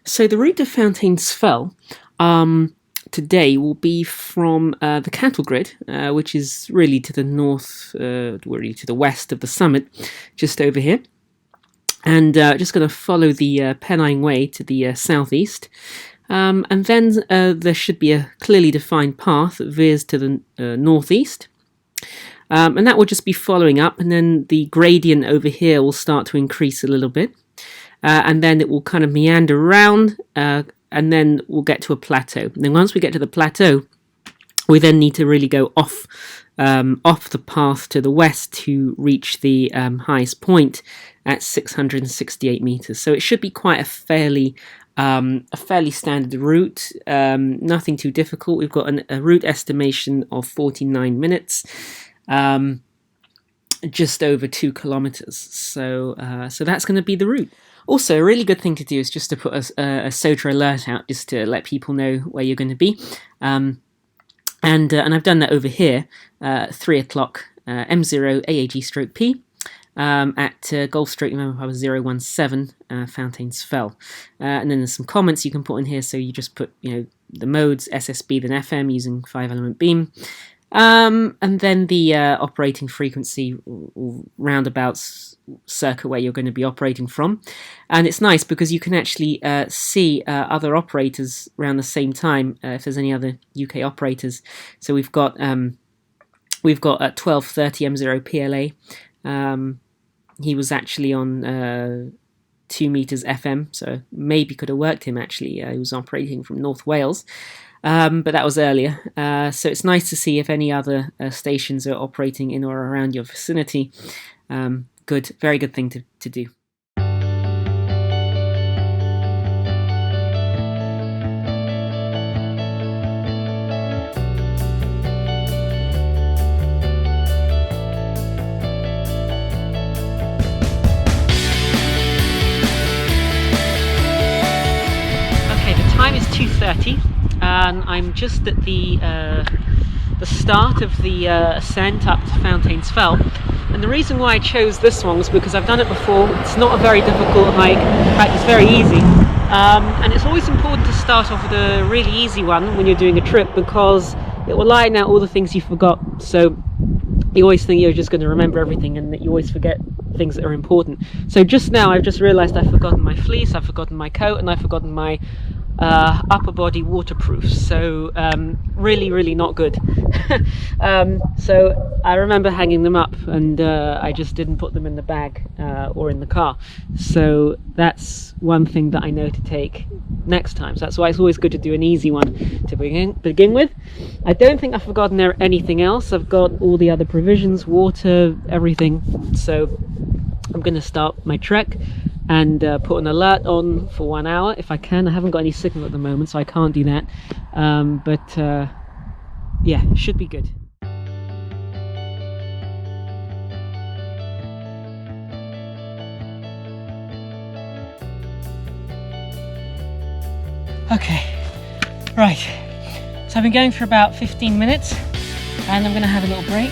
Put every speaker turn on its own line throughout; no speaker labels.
So the route to Fountains Fell today will be from the cattle grid, which is really to the north, really to the west of the summit, just over here. And just going to follow the Pennine Way to the southeast. And then there should be a clearly defined path that veers to the northeast. And that will just be following up, and then the gradient over here will start to increase a little bit. And then it will kind of meander around, and then we'll get to a plateau. And then once we get to the plateau, we then need to really go off the path to the west to reach the highest point at 668 meters. So it should be quite a fairly standard route, nothing too difficult. We've got a route estimation of 49 minutes. Just over 2 kilometers. So that's going to be the route. Also, a really good thing to do is just to put a SOTA alert out, just to let people know where you're going to be. And I've done that over here, 3 o'clock, M0 AAG/P, at Golf Stroke November 017, Fountains Fell. And then there's some comments you can put in here, so you just put, the modes, SSB, then FM, using 5-element beam. And then the operating frequency, roundabouts circa where you're going to be operating from. And it's nice because you can actually see other operators around the same time, if there's any other UK operators. So we've got at 12:30 M0 PLA. He was actually on 2 meters FM, so maybe could have worked him actually. He was operating from North Wales. But that was earlier, so it's nice to see if any other stations are operating in or around your vicinity. Very good thing to do. Okay, the time is 2:30. And I'm just at the start of the ascent up to Fountains Fell. And the reason why I chose this one was because I've done it before. It's not a very difficult hike. In fact, it's very easy. And it's always important to start off with a really easy one when you're doing a trip, because it will lighten out all the things you forgot. So you always think you're just going to remember everything, and that you always forget things that are important. So just now I've just realised I've forgotten my fleece, I've forgotten my coat, and I've forgotten my upper body waterproof, so really not good. So I remember hanging them up, and I just didn't put them in the bag or in the car. So that's one thing that I know to take next time. So that's why it's always good to do an easy one to begin with. I don't think I've forgotten anything else. I've got all the other provisions, water, everything. So I'm going to start my trek and put an alert on for 1 hour if I can. I haven't got any signal at the moment, so I can't do that. But yeah, it should be good. Okay, right. So I've been going for about 15 minutes, and I'm going to have a little break.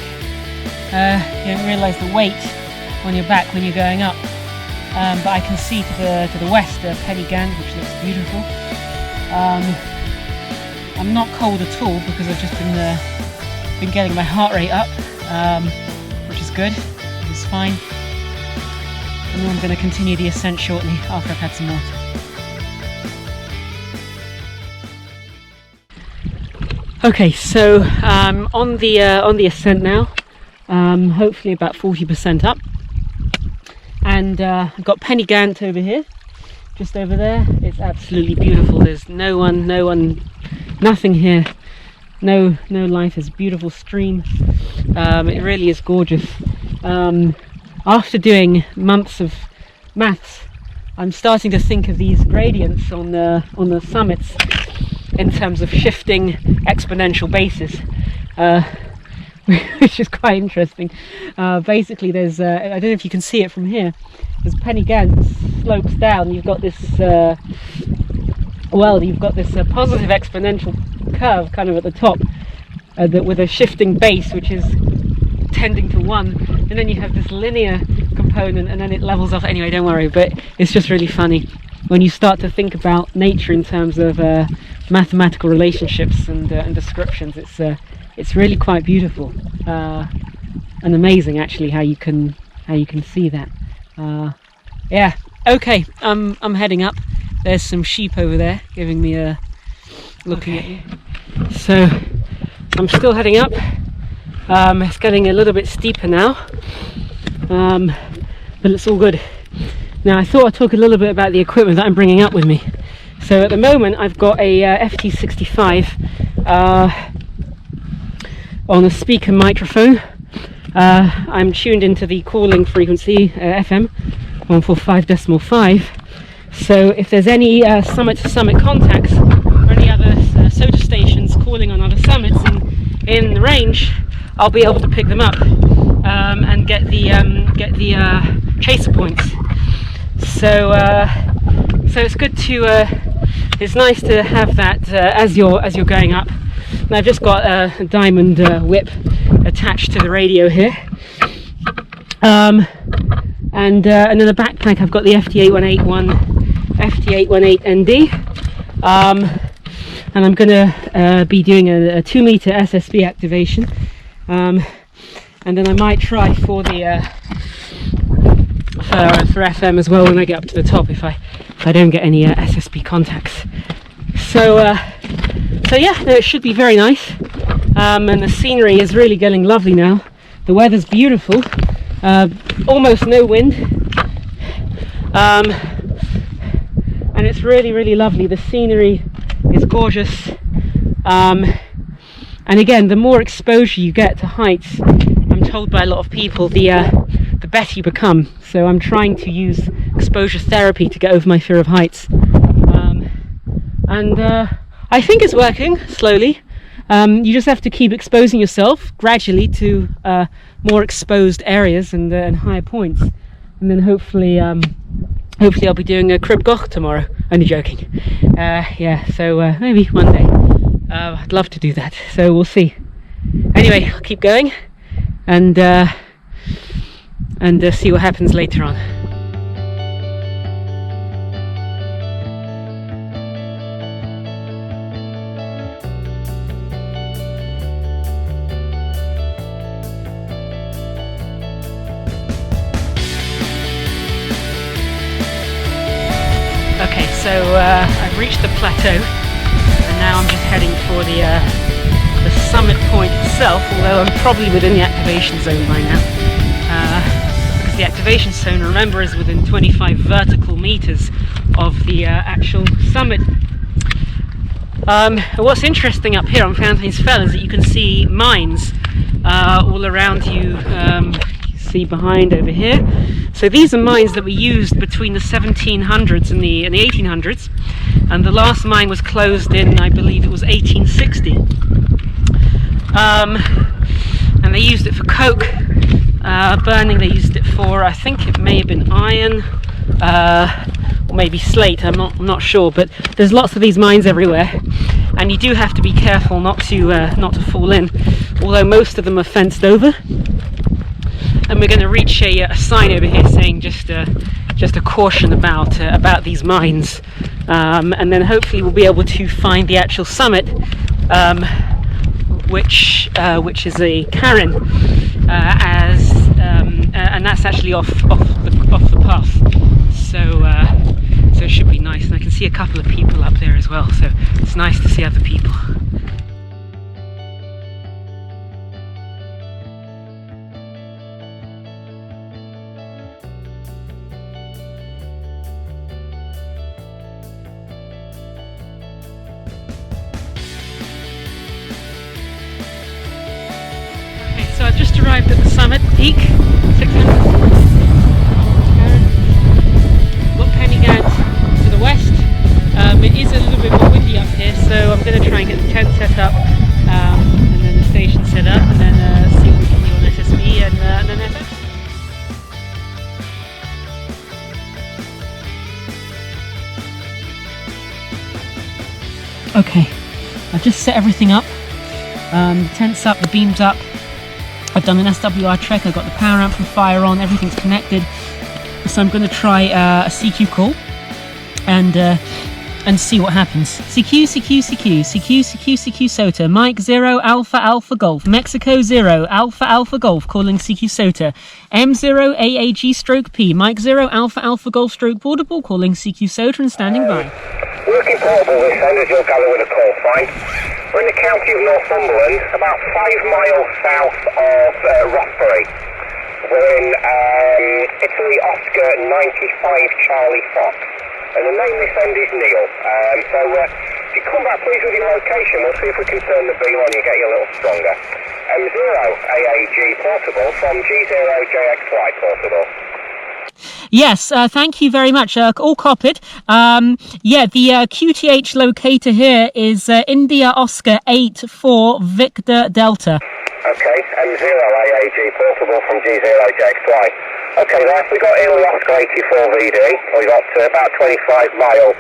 You don't realise the weight on your back when you're going up. But I can see to the west Penny Gant, which looks beautiful. I'm not cold at all because I've just been getting my heart rate up, which is good. It's fine. And then I'm going to continue the ascent shortly after I've had some water. Okay, so on the ascent now. Hopefully about 40% up. And I've got Penny Gant over here, just over there. It's absolutely beautiful. There's no one, nothing here. No life. It's a beautiful stream. It really is gorgeous. After doing months of maths, I'm starting to think of these gradients on the summits in terms of shifting exponential basis. Which is quite interesting. Basically, there's I don't know if you can see it from here. As Penny Gant slopes down, you've got this positive exponential curve kind of at the top, with a shifting base which is tending to 1, and then you have this linear component, and then it levels off. Anyway, don't worry, but it's just really funny. when you start to think about nature in terms of mathematical relationships and descriptions, it's really quite beautiful and amazing, actually, how you can see that. Yeah. Okay. I'm heading up. There's some sheep over there giving me a looking at me. So I'm still heading up. It's getting a little bit steeper now, but it's all good. Now I thought I'd talk a little bit about the equipment that I'm bringing up with me. So at the moment I've got a FT65 on a speaker microphone. I'm tuned into the calling frequency FM 145.5. So if there's any summit-to-summit contacts or any other SOTA stations calling on other summits in the range, I'll be able to pick them up and get the chaser points. So it's good to it's nice to have that as you're going up. And I've just got a diamond whip attached to the radio here, and in the backpack I've got the FT818ND, and I'm going to be doing a 2 meter SSB activation, and then I might try for the for FM as well when I get up to the top if I don't get any SSB contacts. So yeah, no, it should be very nice, and the scenery is really getting lovely now. The weather's beautiful, almost no wind, and it's really lovely. The scenery is gorgeous, and again, the more exposure you get to heights, I'm told by a lot of people, the better you become. So I'm trying to use exposure therapy to get over my fear of heights, and I think it's working slowly. You just have to keep exposing yourself gradually to more exposed areas and higher points, and then hopefully I'll be doing a crib goch tomorrow. Only joking. Yeah, so maybe one day. I'd love to do that, so we'll see. Anyway, I'll keep going and see what happens later on. Okay, so I've reached the plateau, and now I'm just heading for the summit point itself, although I'm probably within the activation zone by now, because the activation zone, remember, is within 25 vertical meters of the actual summit. What's interesting up here on Fountains Fell is that you can see mines all around you. You see behind over here. So these are mines that were used between the 1700s and the 1800s, and the last mine was closed in, I believe it was 1860. And they used it for coke burning. They used it for, I think it may have been iron, or maybe slate. I'm not sure. But there's lots of these mines everywhere, and you do have to be careful not to fall in. Although most of them are fenced over. And we're going to reach a sign over here saying just a caution about these mines, and then hopefully we'll be able to find the actual summit, which is a cairn, and that's actually off the path. So it should be nice, and I can see a couple of people up there as well. So it's nice to see other people. So I've just arrived at the summit peak, 600. Look, Penny Gant to the west. It is a little bit more windy up here, so I'm going to try and get the tent set up, and then the station set up, and then see what we can do on SSB and then FX. Okay, I've just set everything up. The tent's up, the beam's up. I've done an SWR check, I've got the power amplifier on, everything's connected. So I'm going to try a CQ call,
and see what happens. CQ SOTA, Mike 0 Alpha Golf, Mexico 0 Alpha Golf, calling CQ SOTA, M0 AAG stroke P, Mike 0 Alpha Golf stroke portable, calling CQ SOTA and standing by.
Working portable this end, as you'll gather with a call sign. We're in the county of Northumberland, about 5 miles south of Rothbury. We're in Italy Oscar 95 Charlie Fox. And the name this end is Neil. So if you come back please with your location, we'll see if we can turn the beam on you, get you a little stronger. M0 AAG portable from G0JXY portable.
Yes, thank you very much. All copied. The QTH locator here is India Oscar 84 Victor Delta.
Okay, M0 AAG portable from G0JXY. Okay, right, we got Italy Oscar 84 VD. We got about 25 miles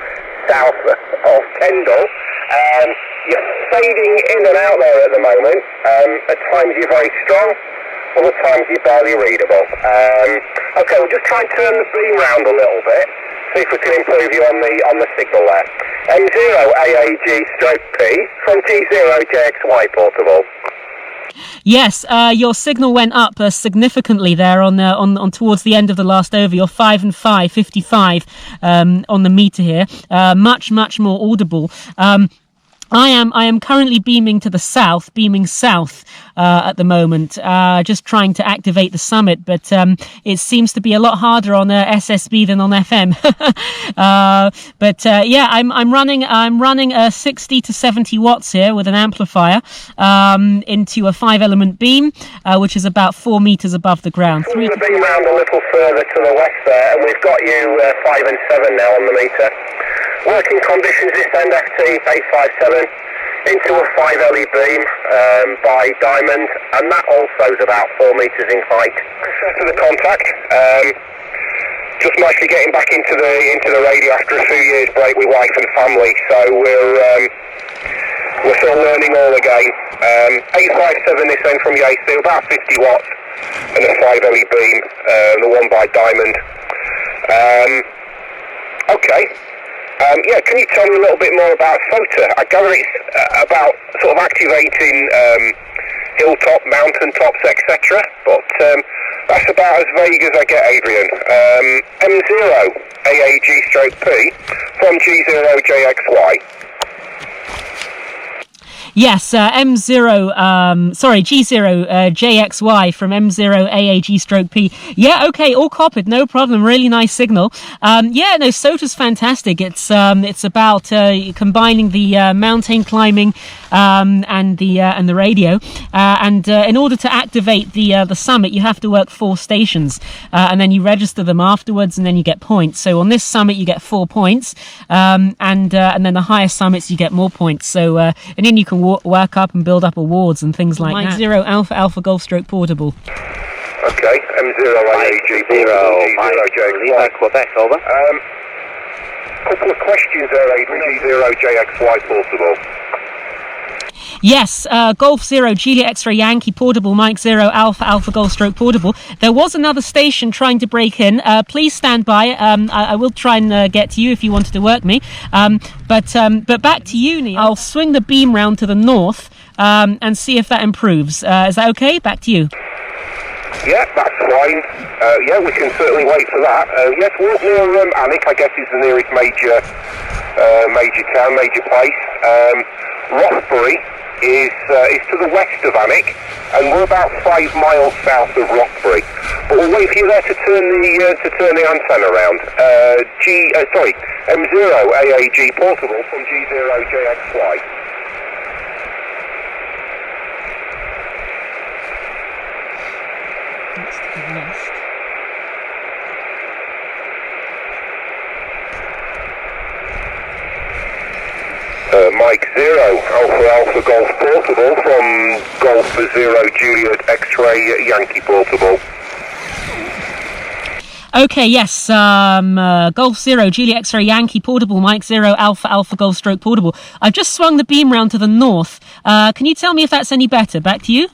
south of Kendal. You're fading in and out there at the moment. At times you're very strong, other times you're barely readable. Okay, we'll just try and turn the beam round a little bit, see if we can improve you on the signal there. M0 AAG stroke P from G0JXY portable.
Yes, your signal went up significantly there on towards the end of the last over. You're 5 and 5, 55 on the meter here. Much more audible. I am currently beaming south at the moment, just trying to activate the summit, but it seems to be a lot harder on SSB than on FM. I'm running 60 to 70 watts here with an amplifier into a 5-element beam, which is about 4 meters above the ground.
Pull the beam round a little further to the west there, and we've got you 5 and 7 now on the meter. Working conditions this end FT 857 into a 5 LE beam by Diamond, and that also is about 4 meters in height. To the contact, just nicely getting back into the radio after a few years break with wife and family, so we're still learning all again. 857 this end from Yasu, about 50 watts, and a 5 LE beam, the one by Diamond. Okay. Can you tell me a little bit more about SOTA? I gather it's about sort of activating hilltop, mountain tops, etc. But that's about as vague as I get, Adrian. M0 AAG stroke P from G0JXY.
Yes, G0JXY from M0 AAG stroke P. Yeah, okay, all copied, no problem. Really nice signal. SOTA's fantastic. It's about combining the mountain climbing and the radio. In order to activate the summit, you have to work 4 stations, and then you register them afterwards, and then you get points. So on this summit, you get 4 points, and then the higher summits, you get more points. So and then you can work up and build up awards and things like that. 0 Alpha Golf stroke portable.
Okay, M0 AAG G0JXY.
Quebec, over.
Couple of questions there, Adrian. G0JXY portable.
Yes, Golf 0 Juliet X-ray Yankee portable, Mike 0 Alpha Golf stroke portable. There was another station trying to break in. Please stand by. I will try and get to you if you wanted to work me. But back to you, Neil. I'll swing the beam round to the north and see if that improves. Is that okay? Back to you.
Yeah, that's fine. We can certainly wait for that. Yes, we're near Alnwick, I guess is the nearest major town, major place. Rothbury is to the west of Alnwick, and we're about 5 miles south of Rothbury. But we'll wait for you there to turn the antenna around. M0 AAG portable from G0JXY.
That's to the west.
Mike 0 Alpha Golf portable from Golf 0 Juliet X-ray Yankee portable.
Okay, yes, Golf 0 Juliet X-ray Yankee portable, Mike 0 Alpha Golf stroke portable. I've just swung the beam round to the north. Can you tell me if that's any better? Back to you.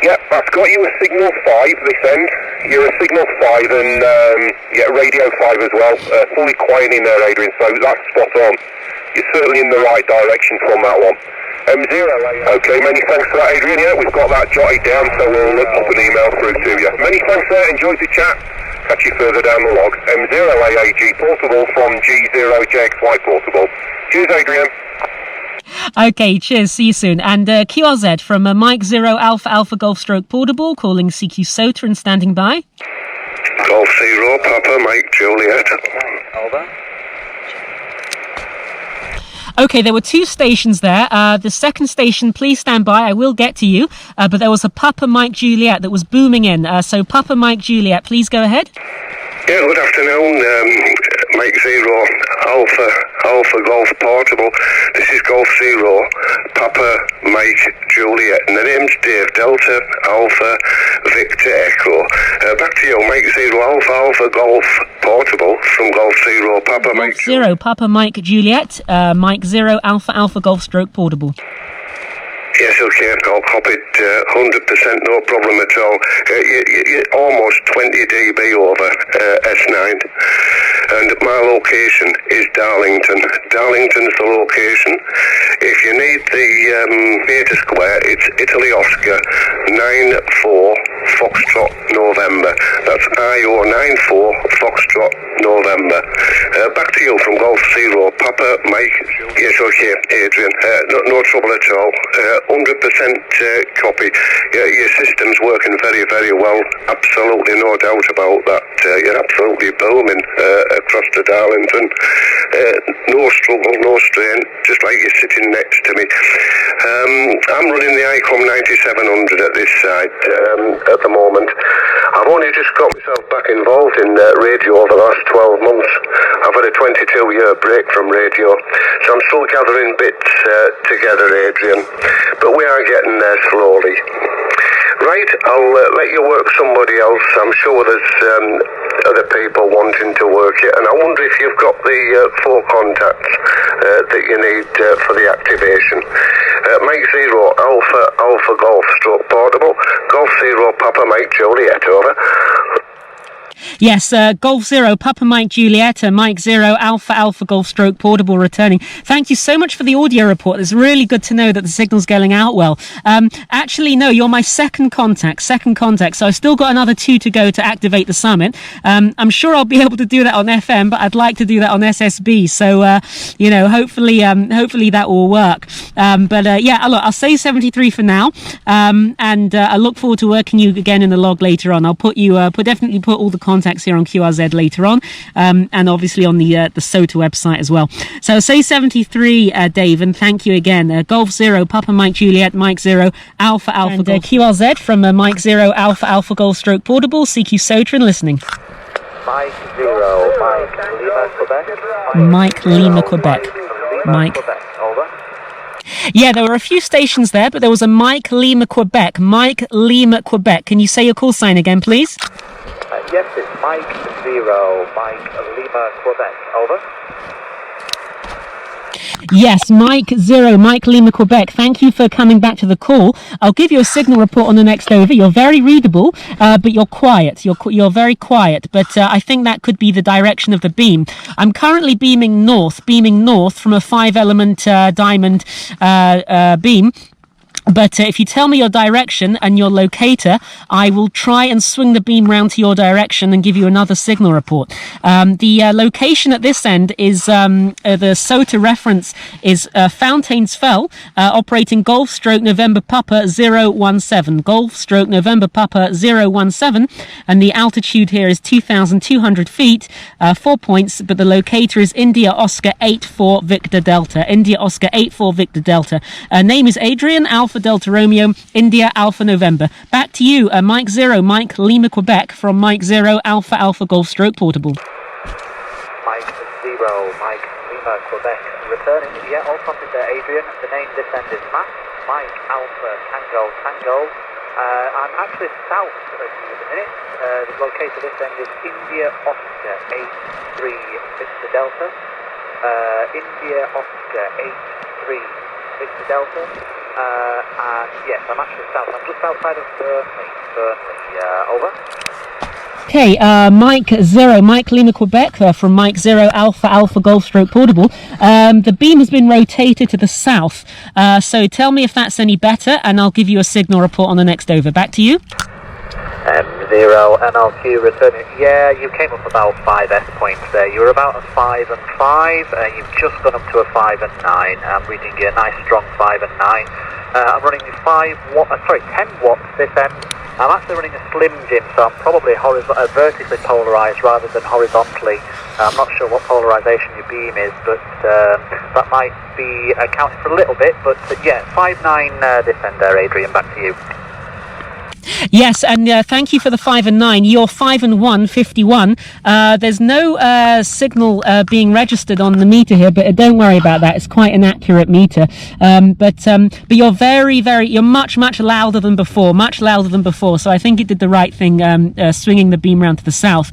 Yeah, that's got you a signal 5 this end. You're a signal 5 and radio 5 as well. Fully quiet in there, Adrian, so that's spot on. You're certainly in the right direction from that one. M0. Okay, many thanks for that, Adrian. Yeah, we've got that jotted down, so we'll pop an email through to you. Many thanks there. Enjoyed the chat. Catch you further down the log. M0AAG Portable from G0JXY Portable. Cheers, Adrian.
Okay, cheers. See you soon. And QRZ from Mike 0 Alpha Alpha Golf Stroke Portable, calling CQ SOTA and standing by.
Golf 0 Papa Mike Juliet.
Over.
Okay, there were 2 stations there. The second station, please stand by. I will get to you. But there was a Papa Mike Juliet that was booming in. So Papa Mike Juliet, please go ahead.
Yeah, good afternoon. Mike 0 Alpha Golf Portable. This is Golf 0 Papa Mike Juliet, and the name's Dave. Delta Alpha Victor Echo. Back to you, Mike 0 Alpha Golf Portable from Golf 0 Papa Mike
0 Papa Mike Juliet, Mike 0 Alpha Alpha Golf Stroke Portable.
Yes, okay, I'll copy it 100%, no problem at all. You're almost 20 dB over S9, and my location is Darlington. Darlington's the location. If you need the meter square, it's Italy Oscar 94 Foxtrot November. That's IO 94 Foxtrot November. Back to you from Golf 0 Papa Mike. Yes, okay, Adrian. No trouble at all. 100% copy. Your system's working very, very well. Absolutely no doubt about that. You're absolutely booming across to Darlington. No struggle, no strain, just like you're sitting next to me. I'm running the ICOM 9700 at this side at the moment. I've only just got myself back involved in radio over the last 12 months. I've had a 22-year break from radio, so I'm still gathering bits together, Adrian. But we are getting there slowly. Right, I'll let you work somebody else. I'm sure there's other people wanting to work it, and I wonder if you've got the 4 contacts that you need for the activation. Mike 0 Alpha Golf Stroke Portable, Golf 0 Papa Mike Juliet, over.
Yes, Golf 0 Papa Mike Juliet, Mike 0 Alpha Alpha Golf Stroke Portable returning. Thank you so much for the audio report. It's really good to know that the signal's going out well. Actually, no, you're my second contact. So I've still got another 2 to go to activate the summit. I'm sure I'll be able to do that on FM, but I'd like to do that on SSB. So, hopefully that will work. Yeah, look, I'll say 73 for now. And I look forward to working you again in the log later on. I'll definitely put all the contacts here on QRZ later on, and obviously on the SOTA website as well. So say 73, Dave, and thank you again. Golf 0 Papa Mike Juliet, Mike 0 Alpha Alpha and QRZ from Mike 0 Alpha Alpha Golf Stroke Portable, CQ SOTA and listening.
Mike 0 Mike Lima Quebec.
Mike Lima Quebec. Mike.
Over.
Yeah, there were a few stations there, but there was a Mike Lima Quebec. Mike Lima Quebec. Can you say your call sign again, please?
Yes, it's Mike 0 Mike Lima Quebec. Over.
Yes, Mike 0 Mike Lima Quebec. Thank you for coming back to the call. I'll give you a signal report on the next over. You're very readable, but you're quiet. You're very quiet, but I think that could be the direction of the beam. I'm currently beaming north from a 5-element diamond beam. But if you tell me your direction and your locator, I will try and swing the beam round to your direction and give you another signal report. The location at this end is the SOTA reference is Fountains Fell, operating Golf Stroke November Papa 017. Golf Stroke November Papa 017, and the altitude here is 2,200 feet, 4 points, but the locator is India Oscar 84 Victor Delta. India Oscar 84 Victor Delta. Name is Adrian, Alpha Delta Romeo, India Alpha November. Back to you, Mike 0 Mike Lima Quebec from Mike 0 Alpha Alpha Golf Stroke Portable.
Mike 0 Mike Lima Quebec. Returning. Yeah, all copies there, Adrian. The name this end is Matt. Mike Alpha Tango Tango. I'm actually south of you at the minute. The locator this end is India Oscar 83 Victor Delta. India Oscar 83 Victor Delta. And yes, I'm actually south. I'm just outside of Burnley. Over.
Okay, Mike Lima Quebec from Mike 0 Alpha Golf Stroke Portable. The beam has been rotated to the south, so tell me if that's any better and I'll give you a signal report on the next over. Back to you.
M0 NLQ returning. Yeah, you came up about 5S points there. You were about a 5 and 5. You've just gone up to a 5 and 9. I'm reading you a nice strong 5 and 9. I'm running 10 watts this end. I'm actually running a slim Jim, so I'm probably vertically polarised rather than horizontally. I'm not sure what polarisation your beam is, but that might be accounted for a little bit. But yeah, 5-9 this end there, Adrian. Back to you.
Yes, and thank you for the 5 and 9. You're 5 and 1, 51. There's no signal being registered on the meter here, but don't worry about that. It's quite an accurate meter. But you're you're much louder than before. So I think it did the right thing, swinging the beam round to the south.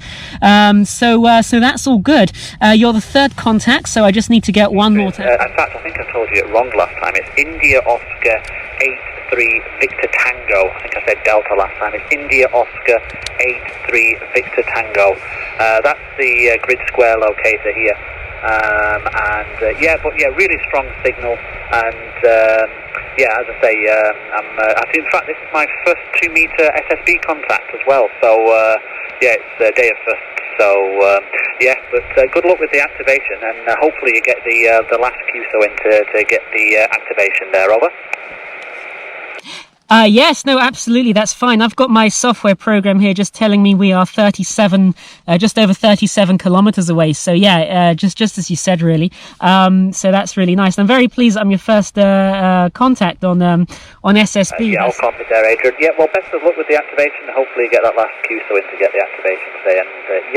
So that's all good. You're the third contact, so I just need to get one more time.
In fact, I think I told you it wrong last time. It's India Oscar 83 Victor Tango. I think I said Delta last time. It's India Oscar 83 Victor Tango. That's the grid square locator here. Really strong signal. And as I say, in fact, this is my first 2 meter SSB contact as well. So it's a day of first. So but good luck with the activation, and hopefully you get the last QSO in to get the activation there. Over.
Yes, no, absolutely, that's fine. I've got my software program here just telling me we are just over 37 kilometers away. So yeah, just as you said, really. So that's really nice. I'm very pleased I'm your first contact on SSB.
I'll copy there, Adrian. Yeah, well, best of luck with the activation. Hopefully you get that last QSO in to get the activation today. And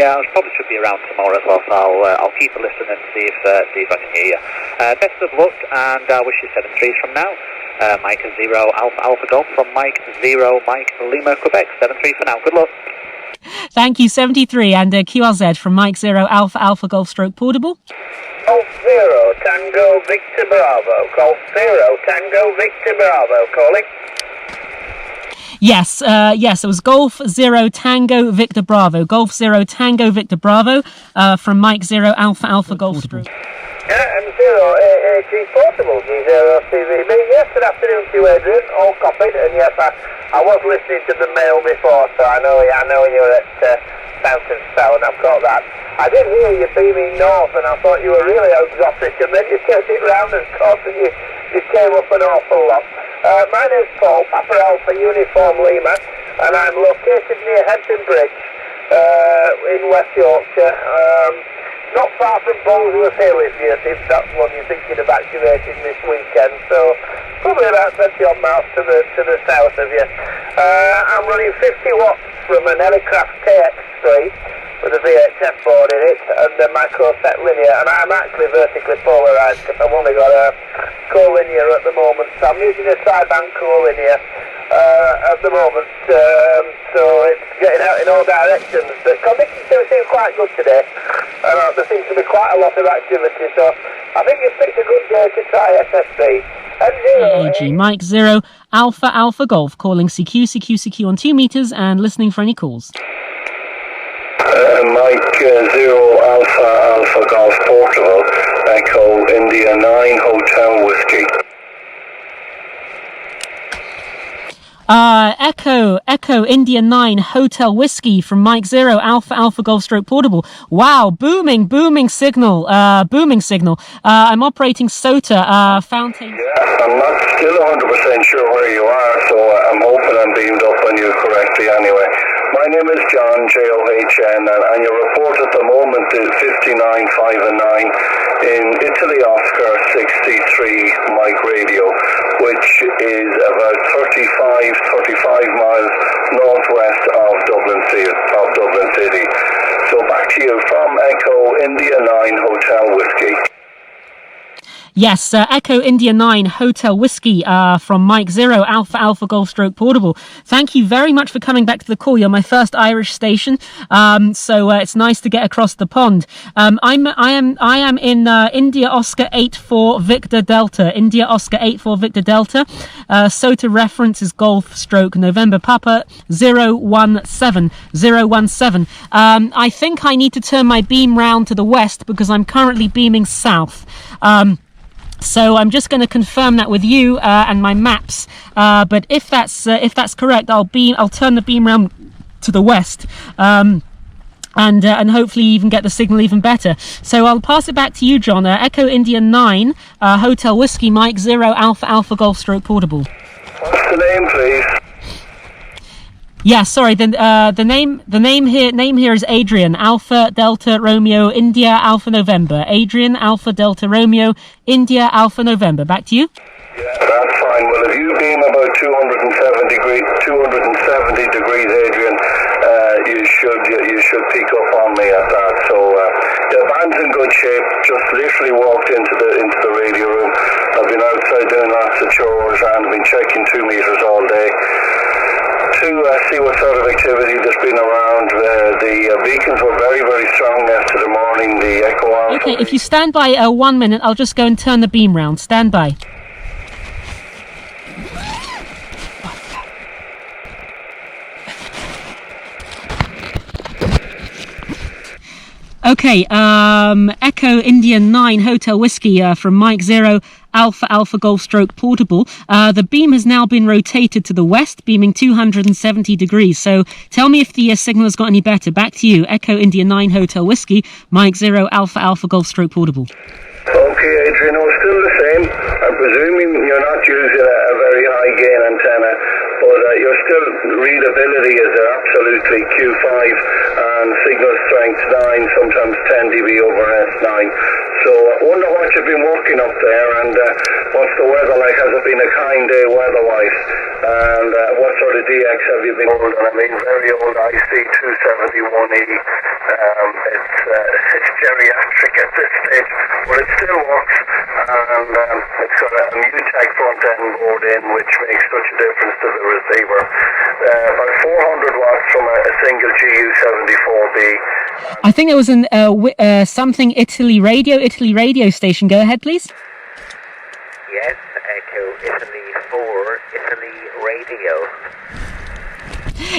I probably should be around tomorrow as well, so I'll keep a listen and see if I can hear you. Best of luck, and I wish you 7 3s from now. Mike 0 Alpha Golf from Mike 0 Mike Lima Quebec 7-3 for now. Good luck.
Thank you, 73, and QLZ from Mike 0 Alpha Golf Stroke Portable.
Golf 0 Tango Victor Bravo. Golf 0 Tango Victor Bravo. Calling.
Yes, it was Golf 0 Tango Victor Bravo. Golf 0 Tango Victor Bravo from Mike 0 Alpha Golf Stroke.
M0 AAG Portable, G0 CVB. Yes, good afternoon to you, Adrian. All copied, and yes, I was listening to the mail before, so I know you were at Fountain Cell, and I've got that. I did hear you beaming north, and I thought you were really exotic, and then you turned it round, and of course, you came up an awful lot. My name's Paul, Papa Alpha Uniform Lima, and I'm located near Headton Bridge in West Yorkshire. Not far from Bowlesworth Hill, if that's one you're thinking of activating this weekend. So probably about 20 odd miles to the south of you. I'm running 50 watts from an Helicraft KX3 with a VHF board in it and a micro set linear, and I'm actually vertically polarised because I've only got a co-linear at the moment. So I'm using a tri-band co-linear at the moment, so it's getting out in all directions. The conditions seem quite good today, and there seems to be quite a lot of activity, so I think you've picked a good day to try SSB.
AAG Mike 0 Alpha Golf calling CQ on 2 meters and listening for any calls.
Mike 0 Alpha Golf Portable, Echo India 9 Hotel Whiskey.
Echo India 9 Hotel Whiskey from Mike 0 Alpha Golf Stroke Portable. Wow, booming signal. I'm operating SOTA Fountain.
Yeah, I'm not still 100% sure where you are, so I'm hoping I'm beamed up on you correctly anyway. My name is John, John, and your report at the moment is 59, 5 and 9 in Italy Oscar 63 Mike Radio, which is about 35 miles northwest of Dublin City. So back to you from Echo India 9 Hotel Whiskey.
Yes, Echo India 9 Hotel Whiskey from Mike 0 Alpha Alpha Golf Stroke Portable. Thank you very much for coming back to the call. You're my first Irish station, so it's nice to get across the pond. I am in India Oscar 84 Victor Delta. India Oscar 84 Victor Delta. SOTA reference is Golf Stroke November Papa 017. I think I need to turn my beam round to the west because I'm currently beaming south. So I'm just going to confirm that with you and my maps. But if that's correct, I'll turn the beam round to the west, and hopefully even get the signal even better. So I'll pass it back to you, John. Echo India 9 Hotel Whiskey Mike 0 Alpha Alpha Golf Stroke Portable.
What's the name, please?
Yeah, sorry. The name here is Adrian Alpha Delta Romeo India Alpha November. Adrian Alpha Delta Romeo India Alpha November. Back to you.
Yeah, that's fine. Well, if you beam about 270 degrees, Adrian, you should pick up on me at that. So the band's in good shape. Just literally walked into the radio room. I've been outside doing lots of chores and been checking 2 meters all day to see what sort of activity there's been around. The beacons were very, very strong yesterday morning. The Echo Alpha.
Okay, if you stand by 1 minute, I'll just go and turn the beam round. Stand by. Okay, Echo India 9 Hotel Whiskey from Mike 0 Alpha Alpha Golf Stroke Portable. The beam has now been rotated to the west, beaming 270 degrees. So tell me if the signal has got any better. Back to you, Echo India 9 Hotel Whiskey, Mike 0 Alpha Alpha Golf Stroke Portable.
Okay, Adrian, still the same. I'm presuming you're not using a very high gain antenna, but your still readability is absolutely Q5 and signal strength 9, sometimes 10 dB over S9. So I wonder what you've been working up there, and what's the weather like? Has it been a kind day weather-wise? And what sort of DX have you been holding? I mean, very old IC271E. It's geriatric at this stage, but it still works, and it's got a Mutech front end board in, which makes such a difference to the receiver. About 400 watts from a single GU74B.
I think there was an something Italy radio station. Go ahead, please.
Yes, Echo Italy 4 Italy Radio.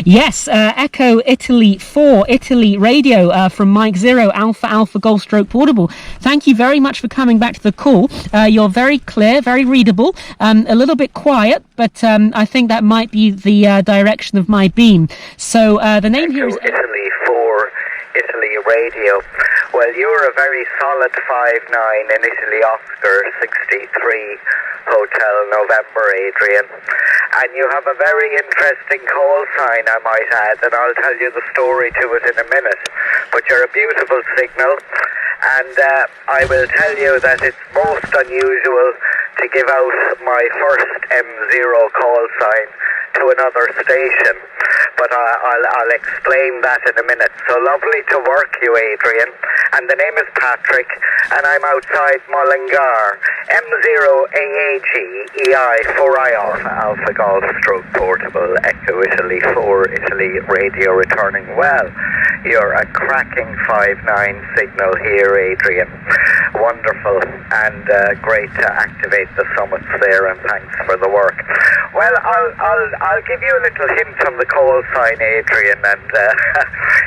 Yes, Echo Italy 4 Italy Radio from Mike 0 Alpha Alpha Golf Stroke Portable. Thank you very much for coming back to the call. You're very clear, very readable, a little bit quiet, but I think that might be the direction of my beam. So the name here is
Italy 4 Italy Radio. Well, you're a very solid 5'9" in Italy Oscar 63 Hotel November, Adrian. And you have a very interesting call sign, I might add, and I'll tell you the story to it in a minute. But you're a beautiful signal, and I will tell you that it's most unusual to give out my first M0 call sign to another station, but I'll explain that in a minute. So lovely to work you, Adrian, and the name is Patrick, and I'm outside Mullingar, M0AAG EI 4I Alpha Golf Stroke Portable, Echo Italy 4 Italy Radio returning. Well, you're a cracking 5'9" signal here, Adrian. Wonderful, and great to activate the summits there, and thanks for the work. Well, I'll give you a little hint on the call sign, Adrian, and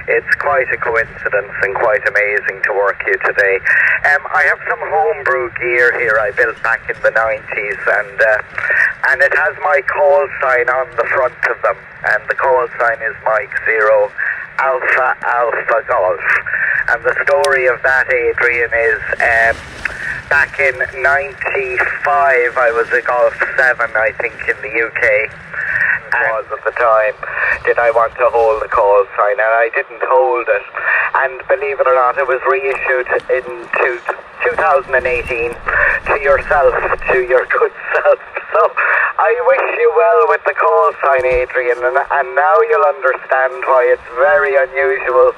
it's quite a coincidence and quite amazing to work you today. I have some homebrew gear here I built back in the 90s, and it has my call sign on the front of them, and the call sign is Mike 0 Alpha Alpha Golf. And the story of that, Adrian, is back in 95, I was a Golf 7, I think, in the UK. Was at the time, did I want to hold the call sign, and I didn't hold it. And believe it or not, it was reissued in 2018 to yourself, to your good self. So I wish you well with the call sign, Adrian, and now you'll understand why it's very unusual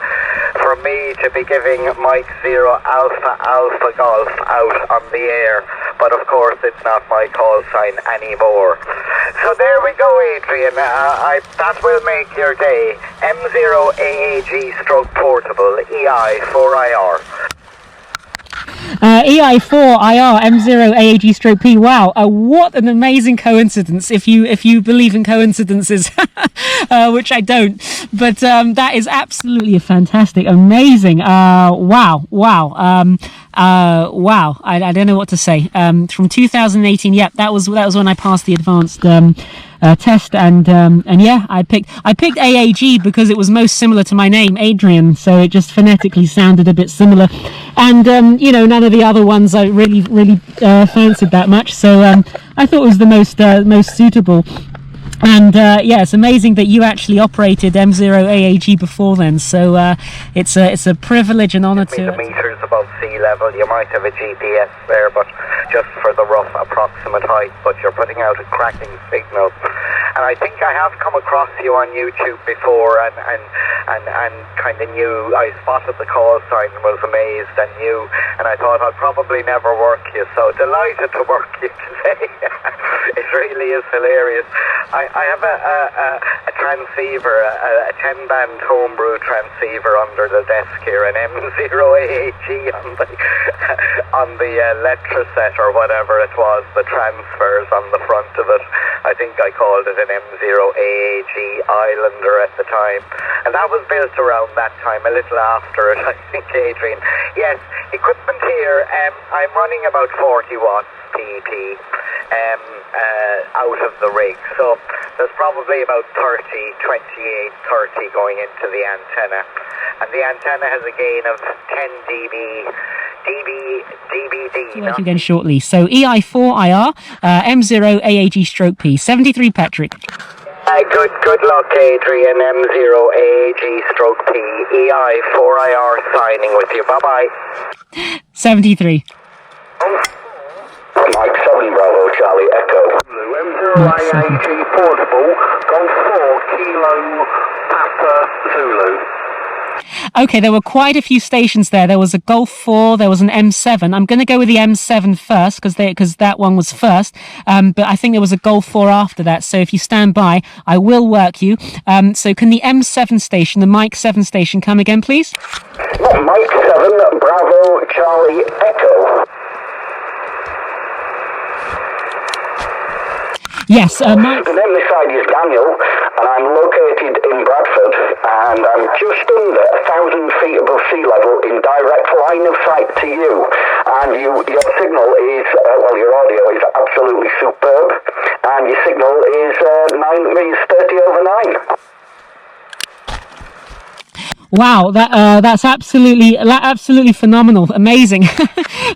for me to be giving Mike 0 Alpha Alpha Golf out on the air, but of course it's not my call sign anymore. So there we go, Adrian. That will make your day. M0 AAG stroke portable EI4IR.
EI4IR M0 AAG stroke P. Wow, what an amazing coincidence! If you believe in coincidences, which I don't, but that is absolutely fantastic, amazing. Wow. I don't know what to say. From 2018, yep, that was when I passed the advanced test, and yeah, I picked AAG because it was most similar to my name, Adrian, so it just phonetically sounded a bit similar, and none of the other ones I really fancied that much, so I thought it was the most suitable. And yeah, it's amazing that you actually operated M0 AAG before then. So it's a privilege and honour to.
Meters above sea level. You might have a GPS there, but just for the rough approximate height. But you're putting out a cracking signal. And I think I have come across you on YouTube before, and kind of knew. I spotted the call sign, was amazed, and knew. And I thought I'd probably never work you. So delighted to work you today. It really is hilarious. I have a transceiver, a 10-band homebrew transceiver under the desk here, an M0 AAG on the Letraset or whatever it was, the transfers on the front of it. I think I called it an M0 AAG Islander at the time. And that was built around that time, a little after it, I think, Adrian. Yes, equipment here, I'm running about 40 watts PP out of the rig. So there's probably about 28, 30 going into the antenna. And the antenna has a gain of 10 dBd.
We'll again shortly. So EI4IR, M0 AAG stroke P. 73, Patrick.
Good luck, Adrian. M0 AAG stroke P. EI4IR signing with you. Bye-bye.
73.
Mike 7 Bravo Charlie Echo. M0 AAG portable, Golf 4 Kilo Papa Zulu.
Okay, there were quite a few stations there. There was a Golf 4, there was an M7. I'm going to go with the M7 first because that one was first. But I think there was a Golf 4 after that. So if you stand by, I will work you. So can the M7 station, the Mike 7 station, come again, please?
Mike 7 Bravo Charlie Echo.
Yes, Mike.
The name this side is Daniel, and I'm located in Bradford, and I'm just under 1,000 feet above sea level in direct line of sight to you. And your signal is, your audio is absolutely superb, and your signal is 30 over 9.
Wow, that's absolutely phenomenal, amazing.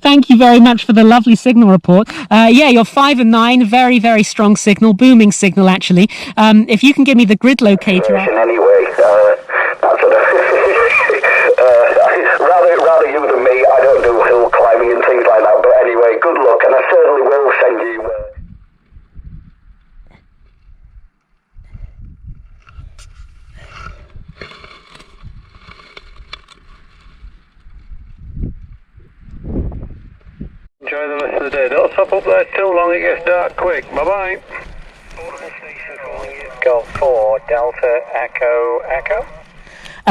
Thank you very much for the lovely signal report. Yeah, you're 5 and 9, very, very strong signal, booming signal actually. If you can give me the grid locator.
Anyway, that's rather you than me. I don't do hill climbing and things like that. But anyway, good luck, and I certainly will send you.
Enjoy the rest of the day. Don't stop up there too long, it gets dark quick. Bye-bye.
Golf 4 Delta Echo Echo.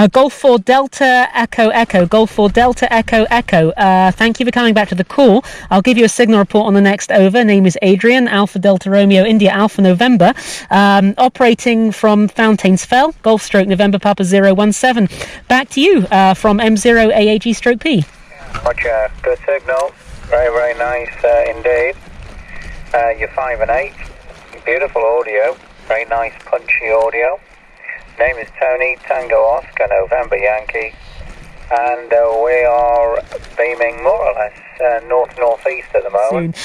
Golf 4 Delta Echo Echo. Golf 4 Delta Echo Echo. Thank you for coming back to the call. I'll give you a signal report on the next over. Name is Adrian, Alpha Delta Romeo India Alpha November. Operating from Fountains Fell, Golf stroke November Papa 017. Back to you from M0 AAG stroke P.
Roger, good signal. Very, very nice indeed. You're 5 and 8. Beautiful audio. Very nice punchy audio. Name is Tony, Tango Oscar, November Yankee. And we are beaming more or less north-northeast at the moment.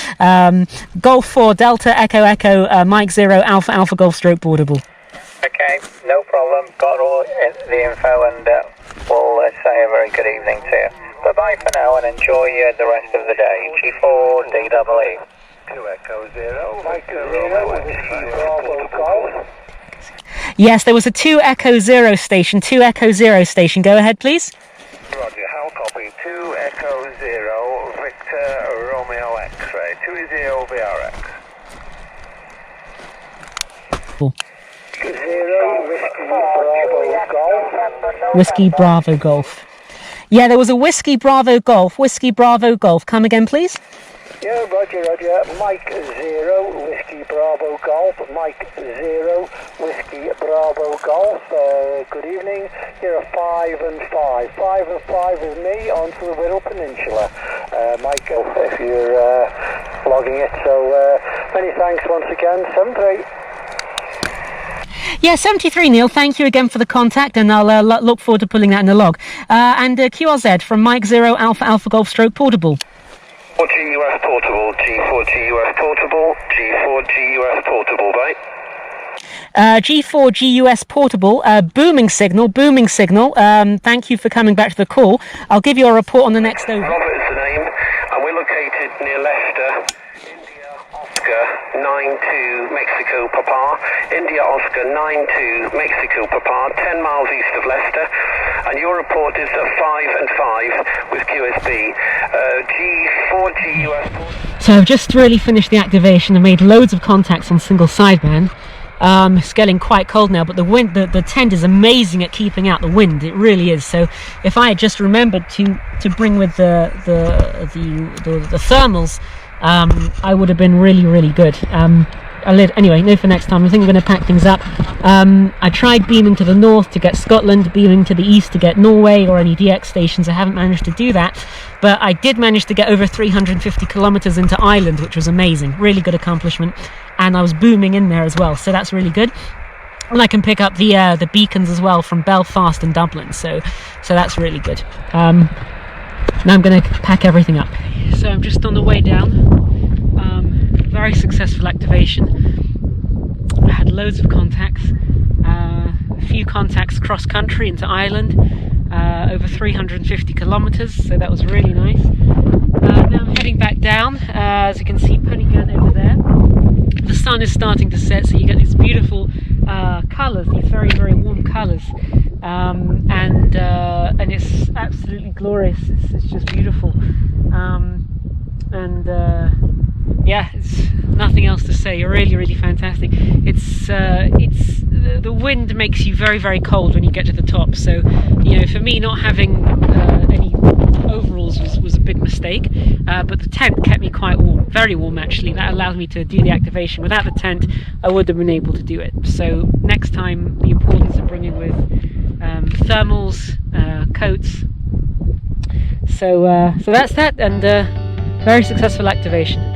Golf 4 Delta Echo Echo Mike 0 Alpha Alpha Golf stroke boardable.
Okay, no problem. Got all the info, and we'll say a very good evening to you. Bye-bye for now, and enjoy the rest of the day. G4DEE.
2 Echo 0, Echo 0,
Yes, there was a 2 Echo 0 station. 2 Echo 0 station. Go ahead, please.
Roger, how copy? 2 Echo 0, Victor Romeo X-ray. 2 is EOVRX.
0 Whiskey Bravo Golf.
Whiskey Bravo Golf. Yeah, there was a Whiskey Bravo Golf. Whiskey Bravo Golf. Come again, please.
Yeah, Roger, Roger. Mike 0 Whiskey Bravo Golf. Mike 0 Whiskey Bravo Golf. Good evening. You're a 5 and 5. 5 and 5 is me onto the Wirral Peninsula. Mike, if you're logging it. So many thanks once again. 73.
Yeah, 73, Neil. Thank you again for the contact, and I'll look forward to pulling that in the log. And QRZ from Mike 0 Alpha Alpha Golf Stroke Portable.
G4GUS Portable, G4GUS Portable, G4GUS Portable, right?
G4GUS Portable, booming signal. Thank you for coming back to the call. I'll give you a report on the next over.
Robert is the name, and we're located near Leicester. India Oscar 92 Mexico Papa. India Oscar 92 Mexico Papa, 10 miles east of Leicester. And your report is at 5 and 5 with QSB. G4GUS.
So I've just really finished the activation and made loads of contacts on single sideband. It's getting quite cold now, but the wind, the tent is amazing at keeping out the wind. It really is. So if I had just remembered to bring with the thermals, I would have been really good. Anyway, no for next time. I think we're going to pack things up. I tried beaming to the north to get Scotland, beaming to the east to get Norway or any DX stations. I haven't managed to do that, but I did manage to get over 350 kilometers into Ireland, which was amazing. Really good accomplishment. And I was booming in there as well, so that's really good. And I can pick up the beacons as well from Belfast and Dublin, so that's really good. Now I'm going to pack everything up. So I'm just on the way down. Very successful activation. I had loads of contacts, a few contacts cross country into Ireland, over 350 kilometers, so that was really nice. Now I'm heading back down, as you can see Punningham over there. The sun is starting to set, so you get these beautiful colours, these very warm colours, and it's absolutely glorious. It's just beautiful, yeah, it's nothing else to say. Really fantastic. It's the wind makes you very cold when you get to the top. So for me, not having any overalls was a big mistake. But the tent kept me quite warm, very warm actually. That allowed me to do the activation. Without the tent, I wouldn't have been able to do it. So next time, the importance of bringing with thermals, coats. So that's that, and very successful activation.